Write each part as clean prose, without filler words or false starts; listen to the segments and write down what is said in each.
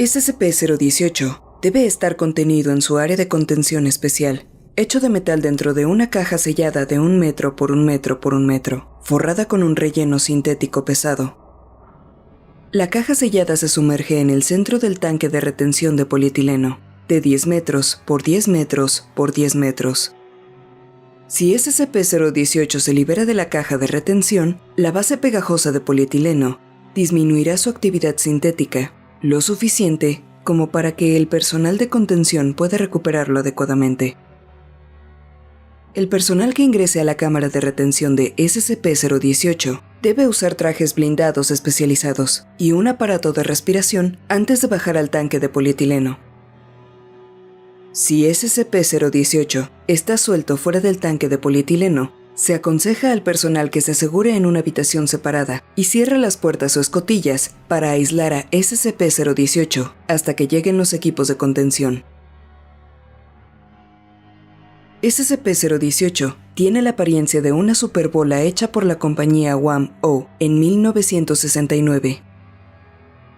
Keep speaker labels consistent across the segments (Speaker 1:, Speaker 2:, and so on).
Speaker 1: SCP-018 debe estar contenido en su área de contención especial, hecho de metal dentro de una caja sellada de 1 metro por 1 metro por 1 metro, forrada con un relleno sintético pesado. La caja sellada se sumerge en el centro del tanque de retención de polietileno, de 10 metros por 10 metros por 10 metros. Si SCP-018 se libera de la caja de retención, la base pegajosa de polietileno disminuirá su actividad sintética, lo suficiente como para que el personal de contención pueda recuperarlo adecuadamente. El personal que ingrese a la cámara de retención de SCP-018 debe usar trajes blindados especializados y un aparato de respiración antes de bajar al tanque de polietileno. Si SCP-018 está suelto fuera del tanque de polietileno, se aconseja al personal que se asegure en una habitación separada y cierre las puertas o escotillas para aislar a SCP-018 hasta que lleguen los equipos de contención. SCP-018 tiene la apariencia de una superbola hecha por la compañía Wham-O en 1969.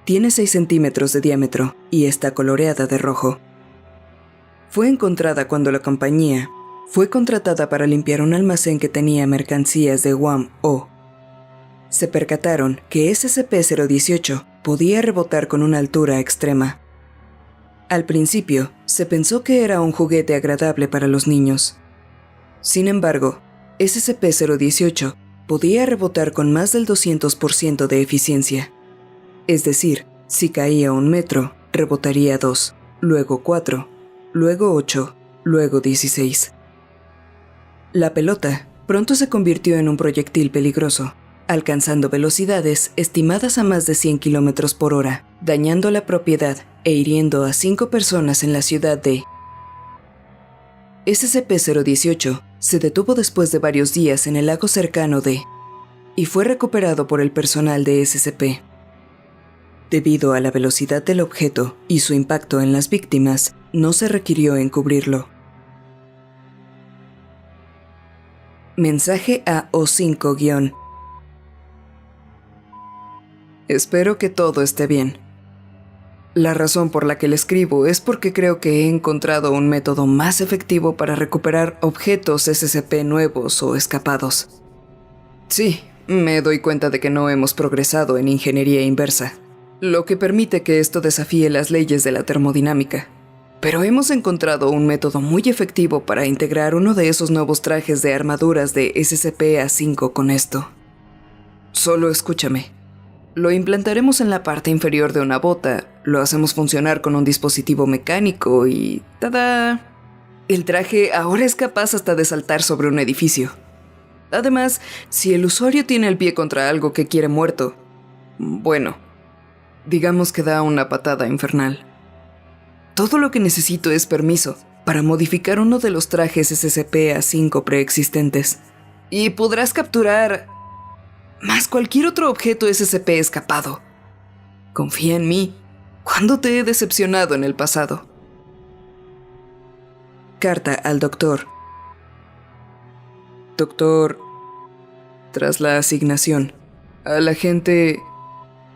Speaker 1: Tiene 6 centímetros de diámetro y está coloreada de rojo. Fue encontrada cuando la compañía fue contratada para limpiar un almacén que tenía mercancías de Wham-O. Se percataron que SCP-018 podía rebotar con una altura extrema. Al principio, se pensó que era un juguete agradable para los niños. Sin embargo, SCP-018 podía rebotar con más del 200% de eficiencia. Es decir, si caía 1 metro, rebotaría 2, luego 4, luego 8, luego 16. La pelota pronto se convirtió en un proyectil peligroso, alcanzando velocidades estimadas a más de 100 km por hora, dañando la propiedad e hiriendo a 5 personas en la ciudad de... SCP-018 se detuvo después de varios días en el lago cercano de... y fue recuperado por el personal de SCP. Debido a la velocidad del objeto y su impacto en las víctimas, no se requirió encubrirlo. Mensaje a O5-. Espero que todo esté bien. La razón por la que le escribo es porque creo que he encontrado un método más efectivo para recuperar objetos SCP nuevos o escapados. Sí, me doy cuenta de que no hemos progresado en ingeniería inversa, lo que permite que esto desafíe las leyes de la termodinámica. Pero hemos encontrado un método muy efectivo para integrar uno de esos nuevos trajes de armaduras de SCP-A5 con esto. Solo escúchame. Lo implantaremos en la parte inferior de una bota, lo hacemos funcionar con un dispositivo mecánico y... ¡tada! El traje ahora es capaz hasta de saltar sobre un edificio. Además, si el usuario tiene el pie contra algo que quiere muerto, bueno, digamos que da una patada infernal. Todo lo que necesito es permiso para modificar uno de los trajes SCP-A5 preexistentes. Y podrás capturar... más cualquier otro objeto SCP escapado. Confía en mí. ¿Cuándo te he decepcionado en el pasado? Carta al doctor. Doctor, tras la asignación, al agente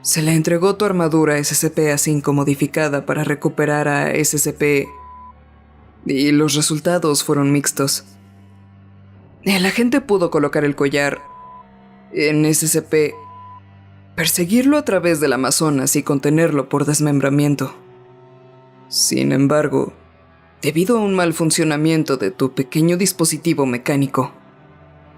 Speaker 1: se le entregó tu armadura SCP-A5 modificada para recuperar a SCP y los resultados fueron mixtos. El agente pudo colocar el collar en SCP, perseguirlo a través del Amazonas y contenerlo por desmembramiento. Sin embargo, debido a un mal funcionamiento de tu pequeño dispositivo mecánico,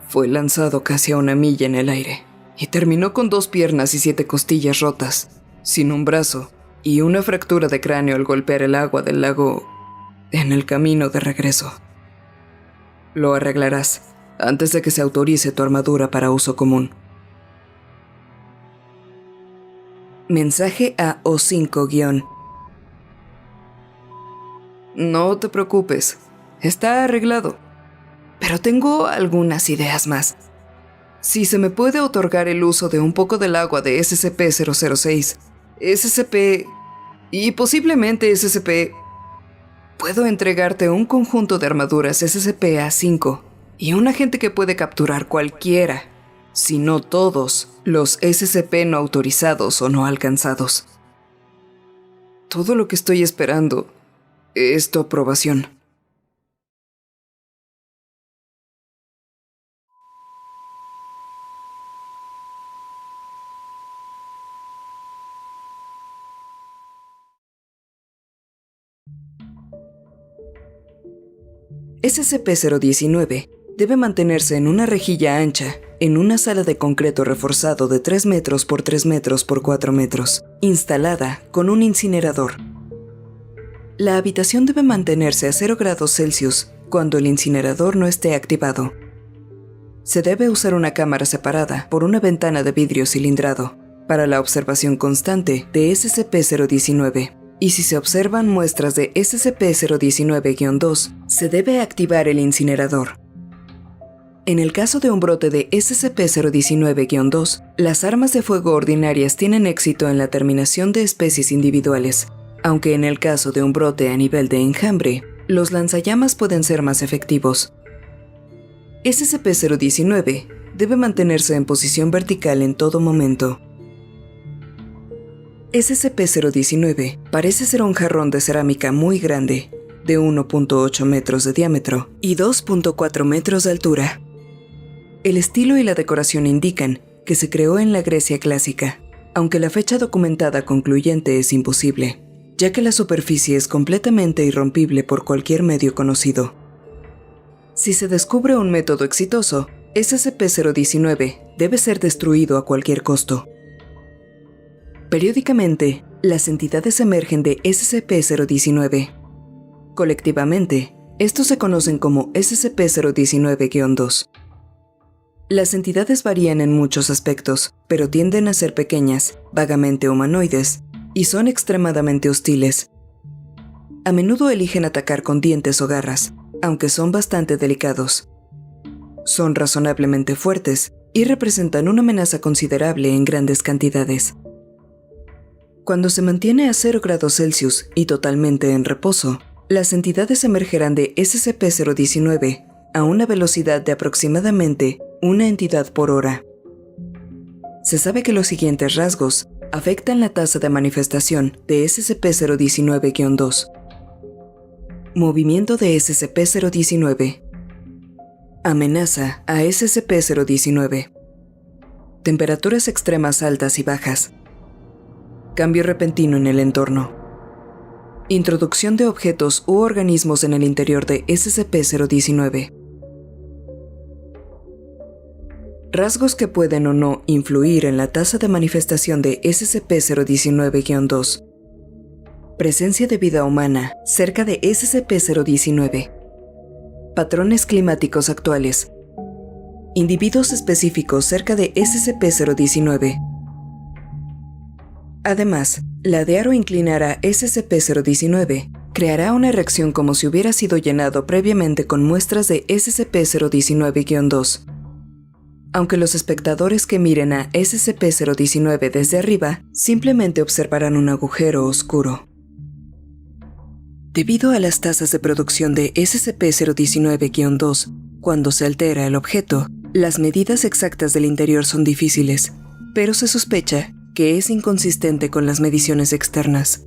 Speaker 1: fue lanzado casi a 1 milla en el aire y terminó con 2 piernas y 7 costillas rotas, sin un brazo y una fractura de cráneo al golpear el agua del lago en el camino de regreso. Lo arreglarás antes de que se autorice tu armadura para uso común. Mensaje a O5-. No te preocupes, está arreglado. Pero tengo algunas ideas más. Si se me puede otorgar el uso de un poco del agua de SCP-006, SCP y posiblemente SCP, puedo entregarte un conjunto de armaduras SCP-A5 y un agente que puede capturar cualquiera, si no todos, los SCP no autorizados o no alcanzados. Todo lo que estoy esperando es tu aprobación. SCP-019 debe mantenerse en una rejilla ancha, en una sala de concreto reforzado de 3 metros por 3 metros por 4 metros, instalada con un incinerador. La habitación debe mantenerse a 0 grados Celsius cuando el incinerador no esté activado. Se debe usar una cámara separada por una ventana de vidrio cilindrado para la observación constante de SCP-019. Y si se observan muestras de SCP-019-2, se debe activar el incinerador. En el caso de un brote de SCP-019-2, las armas de fuego ordinarias tienen éxito en la terminación de especies individuales, aunque en el caso de un brote a nivel de enjambre, los lanzallamas pueden ser más efectivos. SCP-019 debe mantenerse en posición vertical en todo momento. SCP-019 parece ser un jarrón de cerámica muy grande, de 1.8 metros de diámetro y 2.4 metros de altura. El estilo y la decoración indican que se creó en la Grecia clásica, aunque la fecha documentada concluyente es imposible, ya que la superficie es completamente irrompible por cualquier medio conocido. Si se descubre un método exitoso, SCP-019 debe ser destruido a cualquier costo. Periódicamente, las entidades emergen de SCP-019. Colectivamente, estos se conocen como SCP-019-2. Las entidades varían en muchos aspectos, pero tienden a ser pequeñas, vagamente humanoides, y son extremadamente hostiles. A menudo eligen atacar con dientes o garras, aunque son bastante delicados. Son razonablemente fuertes y representan una amenaza considerable en grandes cantidades. Cuando se mantiene a 0 grados Celsius y totalmente en reposo, las entidades emergerán de SCP-019 a una velocidad de aproximadamente una entidad por hora. Se sabe que los siguientes rasgos afectan la tasa de manifestación de SCP-019-2. Movimiento de SCP-019. Amenaza a SCP-019. Temperaturas extremas altas y bajas. Cambio repentino en el entorno. Introducción de objetos u organismos en el interior de SCP-019. Rasgos que pueden o no influir en la tasa de manifestación de SCP-019-2. Presencia de vida humana cerca de SCP-019. Patrones climáticos actuales. Individuos específicos cerca de SCP-019. Además, ladear o inclinar a SCP-019 creará una reacción como si hubiera sido llenado previamente con muestras de SCP-019-2. Aunque los espectadores que miren a SCP-019 desde arriba simplemente observarán un agujero oscuro. Debido a las tasas de producción de SCP-019-2, cuando se altera el objeto, las medidas exactas del interior son difíciles, pero se sospecha que es inconsistente con las mediciones externas.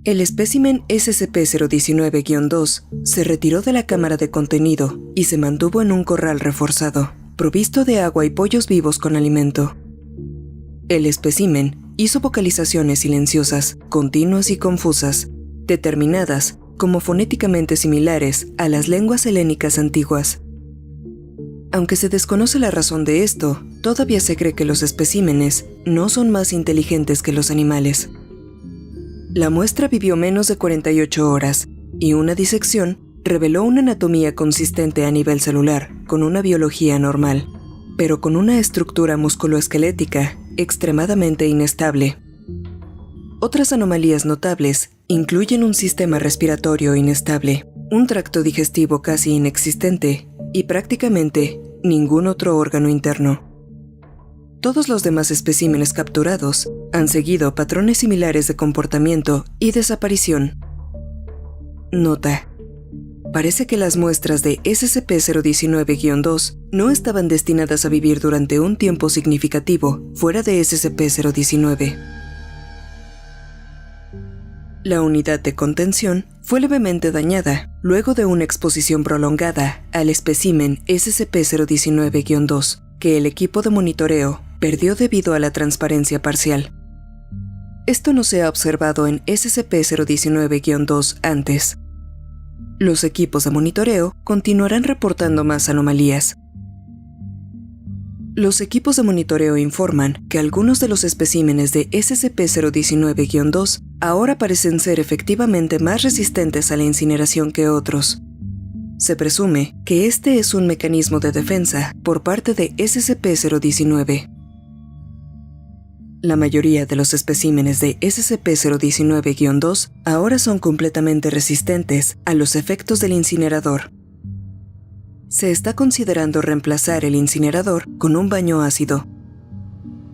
Speaker 1: El espécimen SCP-019-2 se retiró de la cámara de contenido y se mantuvo en un corral reforzado, provisto de agua y pollos vivos con alimento. El espécimen hizo vocalizaciones silenciosas, continuas y confusas, determinadas como fonéticamente similares a las lenguas helénicas antiguas. Aunque se desconoce la razón de esto, todavía se cree que los especímenes no son más inteligentes que los animales. La muestra vivió menos de 48 horas, y una disección reveló una anatomía consistente a nivel celular, con una biología normal, pero con una estructura musculoesquelética extremadamente inestable. Otras anomalías notables incluyen un sistema respiratorio inestable, un tracto digestivo casi inexistente y prácticamente ningún otro órgano interno. Todos los demás especímenes capturados han seguido patrones similares de comportamiento y desaparición. Nota: parece que las muestras de SCP-019-2 no estaban destinadas a vivir durante un tiempo significativo fuera de SCP-019. La unidad de contención fue levemente dañada luego de una exposición prolongada al espécimen SCP-019-2 que el equipo de monitoreo perdió debido a la transparencia parcial. Esto no se ha observado en SCP-019-2 antes. Los equipos de monitoreo continuarán reportando más anomalías. Los equipos de monitoreo informan que algunos de los especímenes de SCP-019-2 ahora parecen ser efectivamente más resistentes a la incineración que otros. Se presume que este es un mecanismo de defensa por parte de SCP-019. La mayoría de los especímenes de SCP-019-2 ahora son completamente resistentes a los efectos del incinerador. Se está considerando reemplazar el incinerador con un baño ácido.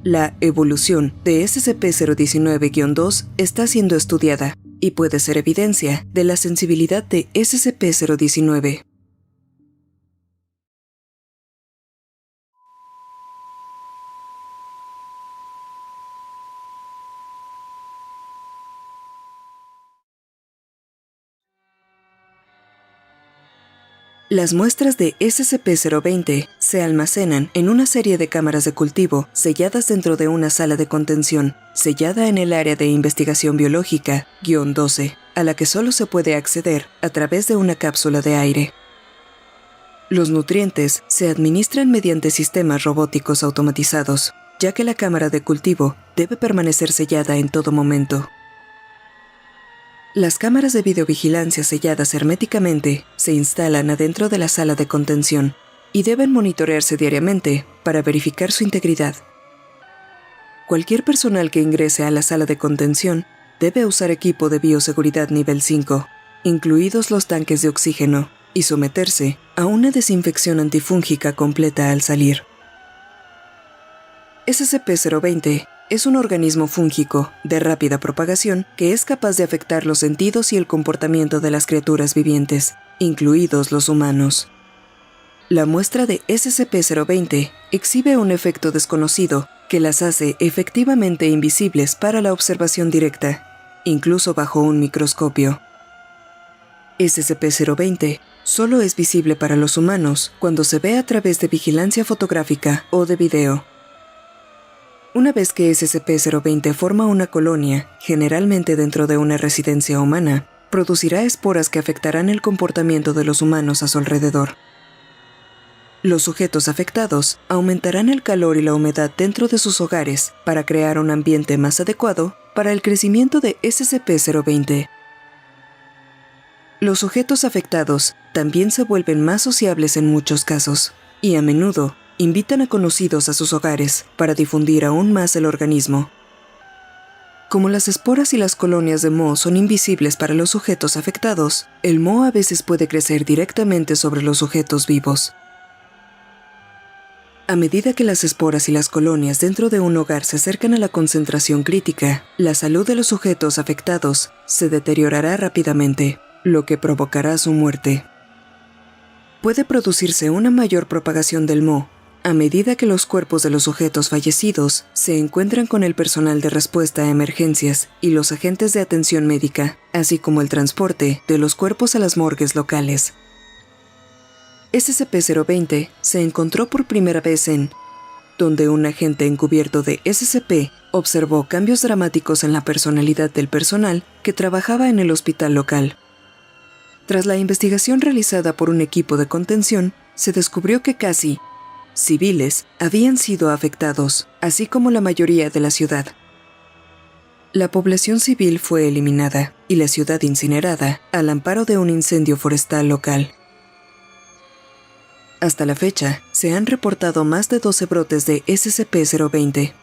Speaker 1: La evolución de SCP-019-2 está siendo estudiada y puede ser evidencia de la sensibilidad de SCP-019. Las muestras de SCP-020 se almacenan en una serie de cámaras de cultivo selladas dentro de una sala de contención, sellada en el área de investigación biológica-12, a la que solo se puede acceder a través de una cápsula de aire. Los nutrientes se administran mediante sistemas robóticos automatizados, ya que la cámara de cultivo debe permanecer sellada en todo momento. Las cámaras de videovigilancia selladas herméticamente se instalan adentro de la sala de contención y deben monitorearse diariamente para verificar su integridad. Cualquier personal que ingrese a la sala de contención debe usar equipo de bioseguridad nivel 5, incluidos los tanques de oxígeno, y someterse a una desinfección antifúngica completa al salir. SCP-020 es un organismo fúngico de rápida propagación que es capaz de afectar los sentidos y el comportamiento de las criaturas vivientes, incluidos los humanos. La muestra de SCP-020 exhibe un efecto desconocido que las hace efectivamente invisibles para la observación directa, incluso bajo un microscopio. SCP-020 solo es visible para los humanos cuando se ve a través de vigilancia fotográfica o de video. Una vez que SCP-020 forma una colonia, generalmente dentro de una residencia humana, producirá esporas que afectarán el comportamiento de los humanos a su alrededor. Los sujetos afectados aumentarán el calor y la humedad dentro de sus hogares para crear un ambiente más adecuado para el crecimiento de SCP-020. Los sujetos afectados también se vuelven más sociables en muchos casos, y a menudo invitan a conocidos a sus hogares para difundir aún más el organismo. Como las esporas y las colonias de moho son invisibles para los sujetos afectados, el moho a veces puede crecer directamente sobre los sujetos vivos. A medida que las esporas y las colonias dentro de un hogar se acercan a la concentración crítica, la salud de los sujetos afectados se deteriorará rápidamente, lo que provocará su muerte. Puede producirse una mayor propagación del moho a medida que los cuerpos de los sujetos fallecidos se encuentran con el personal de respuesta a emergencias y los agentes de atención médica, así como el transporte de los cuerpos a las morgues locales. SCP-020 se encontró por primera vez en donde un agente encubierto de SCP observó cambios dramáticos en la personalidad del personal que trabajaba en el hospital local. Tras la investigación realizada por un equipo de contención, se descubrió que casi civiles habían sido afectados, así como la mayoría de la ciudad. La población civil fue eliminada y la ciudad incinerada al amparo de un incendio forestal local. Hasta la fecha, se han reportado más de 12 brotes de SCP-020.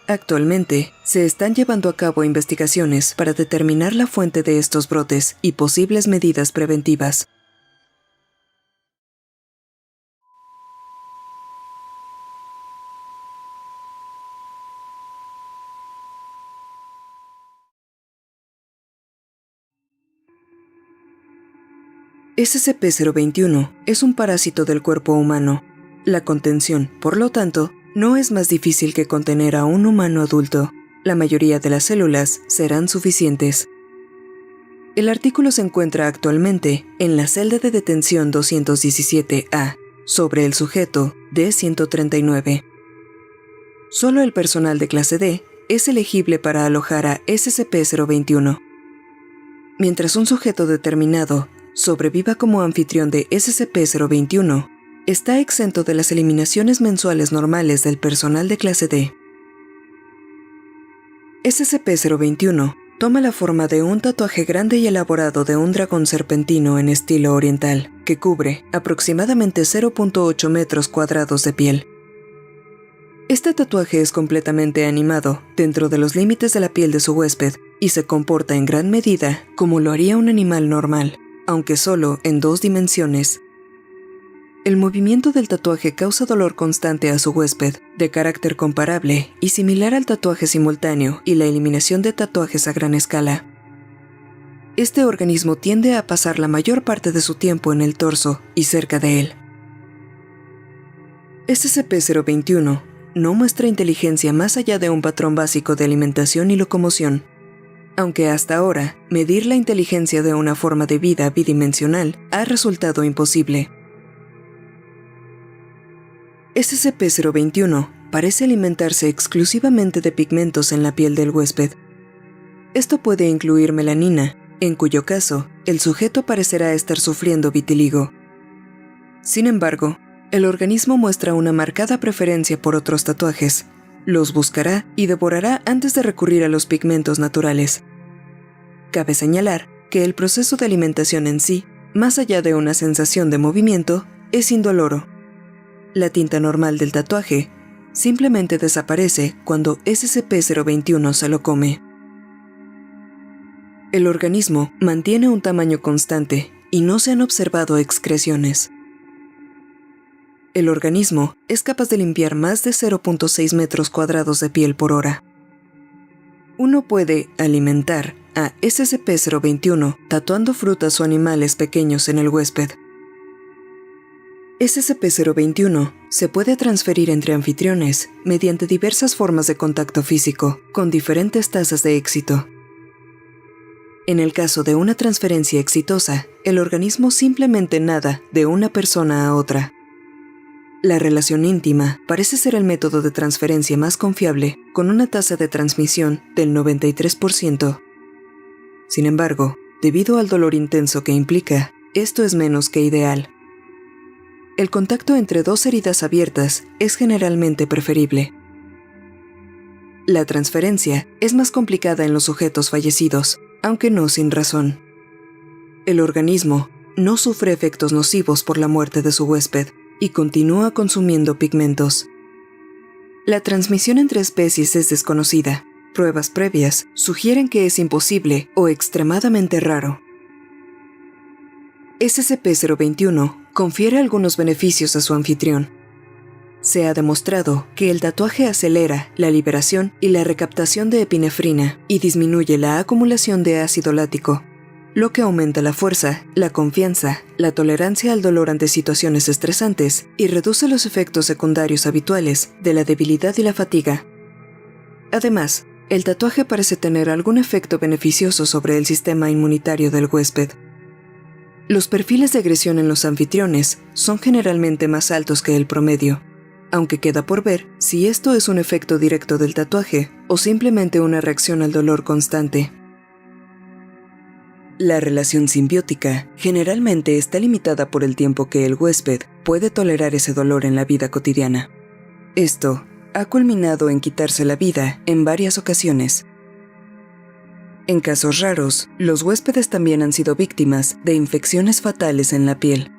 Speaker 1: Actualmente, se están llevando a cabo investigaciones para determinar la fuente de estos brotes y posibles medidas preventivas. SCP-021 es un parásito del cuerpo humano. La contención, por lo tanto, no es más difícil que contener a un humano adulto. La mayoría de las células serán suficientes. El artículo se encuentra actualmente en la celda de detención 217-A, sobre el sujeto D-139. Solo el personal de clase D es elegible para alojar a SCP-021. Mientras un sujeto determinado sobreviva como anfitrión de SCP-021, está exento de las eliminaciones mensuales normales del personal de clase D. SCP-021 toma la forma de un tatuaje grande y elaborado de un dragón serpentino en estilo oriental, que cubre aproximadamente 0.8 metros cuadrados de piel. Este tatuaje es completamente animado dentro de los límites de la piel de su huésped y se comporta en gran medida como lo haría un animal normal, aunque solo en 2 dimensiones. El movimiento del tatuaje causa dolor constante a su huésped, de carácter comparable y similar al tatuaje simultáneo y la eliminación de tatuajes a gran escala. Este organismo tiende a pasar la mayor parte de su tiempo en el torso y cerca de él. SCP-021 no muestra inteligencia más allá de un patrón básico de alimentación y locomoción. Aunque hasta ahora, medir la inteligencia de una forma de vida bidimensional ha resultado imposible. SCP-021 parece alimentarse exclusivamente de pigmentos en la piel del huésped. Esto puede incluir melanina, en cuyo caso, el sujeto parecerá estar sufriendo vitiligo. Sin embargo, el organismo muestra una marcada preferencia por otros tatuajes. Los buscará y devorará antes de recurrir a los pigmentos naturales. Cabe señalar que el proceso de alimentación en sí, más allá de una sensación de movimiento, es indoloro. La tinta normal del tatuaje simplemente desaparece cuando SCP-021 se lo come. El organismo mantiene un tamaño constante y no se han observado excreciones. El organismo es capaz de limpiar más de 0.6 metros cuadrados de piel por hora. Uno puede alimentar a SCP-021 tatuando frutas o animales pequeños en el huésped. SCP-021 se puede transferir entre anfitriones mediante diversas formas de contacto físico, con diferentes tasas de éxito. En el caso de una transferencia exitosa, el organismo simplemente nada de una persona a otra. La relación íntima parece ser el método de transferencia más confiable, con una tasa de transmisión del 93%. Sin embargo, debido al dolor intenso que implica, esto es menos que ideal. El contacto entre 2 heridas abiertas es generalmente preferible. La transferencia es más complicada en los sujetos fallecidos, aunque no sin razón. El organismo no sufre efectos nocivos por la muerte de su huésped y continúa consumiendo pigmentos. La transmisión entre especies es desconocida. Pruebas previas sugieren que es imposible o extremadamente raro. SCP-021 confiere algunos beneficios a su anfitrión. Se ha demostrado que el tatuaje acelera la liberación y la recaptación de epinefrina y disminuye la acumulación de ácido lático, lo que aumenta la fuerza, la confianza, la tolerancia al dolor ante situaciones estresantes y reduce los efectos secundarios habituales de la debilidad y la fatiga. Además, el tatuaje parece tener algún efecto beneficioso sobre el sistema inmunitario del huésped. Los perfiles de agresión en los anfitriones son generalmente más altos que el promedio, aunque queda por ver si esto es un efecto directo del tatuaje o simplemente una reacción al dolor constante. La relación simbiótica generalmente está limitada por el tiempo que el huésped puede tolerar ese dolor en la vida cotidiana. Esto ha culminado en quitarse la vida en varias ocasiones. En casos raros, los huéspedes también han sido víctimas de infecciones fatales en la piel.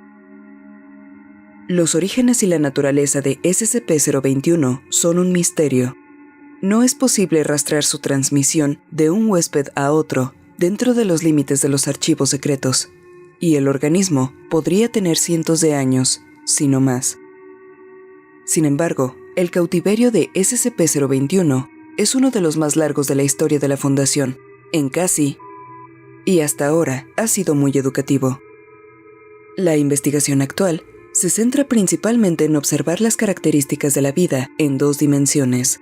Speaker 1: Los orígenes y la naturaleza de SCP-021 son un misterio. No es posible rastrear su transmisión de un huésped a otro dentro de los límites de los archivos secretos, y el organismo podría tener cientos de años, si no más. Sin embargo, el cautiverio de SCP-021 es uno de los más largos de la historia de la Fundación, y hasta ahora ha sido muy educativo. La investigación actual se centra principalmente en observar las características de la vida en 2 dimensiones,